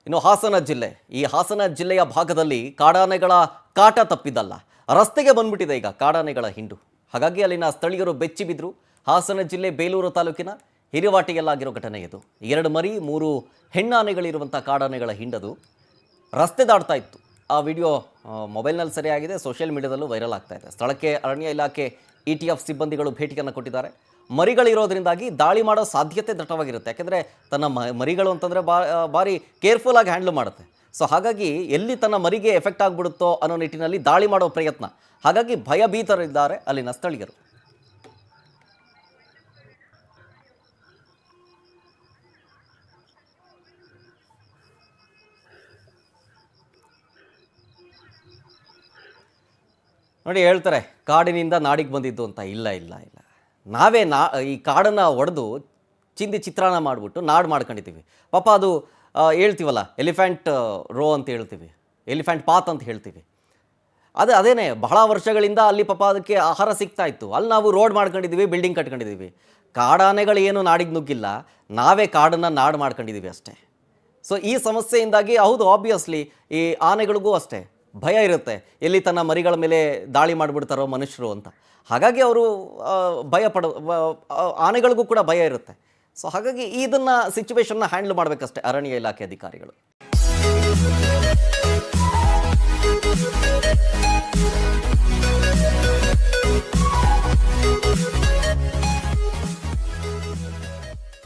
ಇನ್ನು ಹಾಸನ ಜಿಲ್ಲೆ, ಈ ಹಾಸನ ಜಿಲ್ಲೆಯ ಭಾಗದಲ್ಲಿ ಕಾಡಾನೆಗಳ ಕಾಟ ತಪ್ಪಿದ್ದಲ್ಲ, ರಸ್ತೆಗೆ ಬಂದ್ಬಿಟ್ಟಿದೆ ಈಗ ಕಾಡಾನೆಗಳ ಹಿಂಡು. ಹಾಗಾಗಿ ಅಲ್ಲಿನ ಸ್ಥಳೀಯರು ಬೆಚ್ಚಿ ಬಿದ್ರು. ಹಾಸನ ಜಿಲ್ಲೆ ಬೇಲೂರು ತಾಲೂಕಿನ ಹಿರಿವಾಟಿಯಲ್ಲಾಗಿರೋ ಘಟನೆ ಇದು. 2 ಮರಿ 3 ಹೆಣ್ಣಾನೆಗಳಿರುವಂಥ ಕಾಡಾನೆಗಳ ಹಿಂಡದು ರಸ್ತೆ ದಾಟ್ತಾ ಇತ್ತು. ಆ ವಿಡಿಯೋ ಮೊಬೈಲ್ನಲ್ಲಿ ಸರಿಯಾಗಿದೆ, ಸೋಷಿಯಲ್ ಮೀಡಿಯಾದಲ್ಲೂ ವೈರಲ್ ಆಗ್ತಾ ಇದೆ. ಸ್ಥಳಕ್ಕೆ ಅರಣ್ಯ ಇಲಾಖೆ ETF ಸಿಬ್ಬಂದಿಗಳು ಭೇಟಿಯನ್ನು ಕೊಟ್ಟಿದ್ದಾರೆ. ಮರಿಗಳಿರೋದ್ರಿಂದಾಗಿ ದಾಳಿ ಮಾಡೋ ಸಾಧ್ಯತೆ ದಟ್ಟವಾಗಿರುತ್ತೆ. ಯಾಕೆಂದರೆ ತನ್ನ ಮರಿಗಳು ಅಂತಂದರೆ ಭಾರಿ ಕೇರ್ಫುಲ್ಲಾಗಿ ಹ್ಯಾಂಡ್ಲ್ ಮಾಡುತ್ತೆ. ಸೊ ಹಾಗಾಗಿ ಎಲ್ಲಿ ತನ್ನ ಮರಿಗೆ ಎಫೆಕ್ಟ್ ಆಗಿಬಿಡುತ್ತೋ ಅನ್ನೋ ನಿಟ್ಟಿನಲ್ಲಿ ದಾಳಿ ಮಾಡೋ ಪ್ರಯತ್ನ. ಹಾಗಾಗಿ ಭಯಭೀತರಿದ್ದಾರೆ ಅಲ್ಲಿನ ಸ್ಥಳೀಯರು. ನೋಡಿ ಹೇಳ್ತಾರೆ ಕಾಡಿನಿಂದ ನಾಡಿಗೆ ಬಂದಿದ್ದು ಅಂತ. ಇಲ್ಲ ಇಲ್ಲ ಇಲ್ಲ, ನಾವೇ ಈ ಕಾಡನ್ನು ಒಡೆದು ಚಿಂದಿ ಚಿತ್ರಾನ್ನ ಮಾಡಿಬಿಟ್ಟು ನಾಡು ಮಾಡ್ಕೊಂಡಿದ್ದೀವಿ. ಪಾಪ ಅದು ಹೇಳ್ತೀವಲ್ಲ, ಎಲಿಫೆಂಟ್ ರೋ ಅಂತ ಹೇಳ್ತೀವಿ, ಎಲಿಫೆಂಟ್ ಪಾತ್ ಅಂತ ಹೇಳ್ತೀವಿ. ಅದೇನೇ ಬಹಳ ವರ್ಷಗಳಿಂದ ಅಲ್ಲಿ ಪಾಪ ಅದಕ್ಕೆ ಆಹಾರ ಸಿಗ್ತಾ ಇತ್ತು. ಅಲ್ಲಿ ನಾವು ರೋಡ್ ಮಾಡ್ಕೊಂಡಿದ್ದೀವಿ, ಬಿಲ್ಡಿಂಗ್ ಕಟ್ಕೊಂಡಿದ್ದೀವಿ. ಕಾಡಾನೆಗಳು ಏನು ನಾಡಿಗೆ ನುಗ್ಗಿಲ್ಲ, ನಾವೇ ಕಾಡನ್ನು ನಾಡು ಮಾಡ್ಕೊಂಡಿದ್ದೀವಿ ಅಷ್ಟೇ. ಸೊ ಈ ಸಮಸ್ಯೆಯಿಂದಾಗಿ ಹೌದು, ಆಬ್ವಿಯಸ್ಲಿ ಈ ಆನೆಗಳಿಗೂ ಅಷ್ಟೇ ಭಯ ಇರುತ್ತೆ, ಎಲ್ಲಿ ತನ್ನ ಮರಿಗಳ ಮೇಲೆ ದಾಳಿ ಮಾಡಿಬಿಡ್ತಾರೋ ಮನುಷ್ಯರು ಅಂತ. ಹಾಗಾಗಿ ಅವರು ಆನೆಗಳಿಗೂ ಕೂಡ ಭಯ ಇರುತ್ತೆ. ಸೊ ಹಾಗಾಗಿ ಇದನ್ನು ಸಿಚುವೇಶನ್ನ ಹ್ಯಾಂಡಲ್ ಮಾಡಬೇಕಷ್ಟೇ ಅರಣ್ಯ ಇಲಾಖೆ ಅಧಿಕಾರಿಗಳು.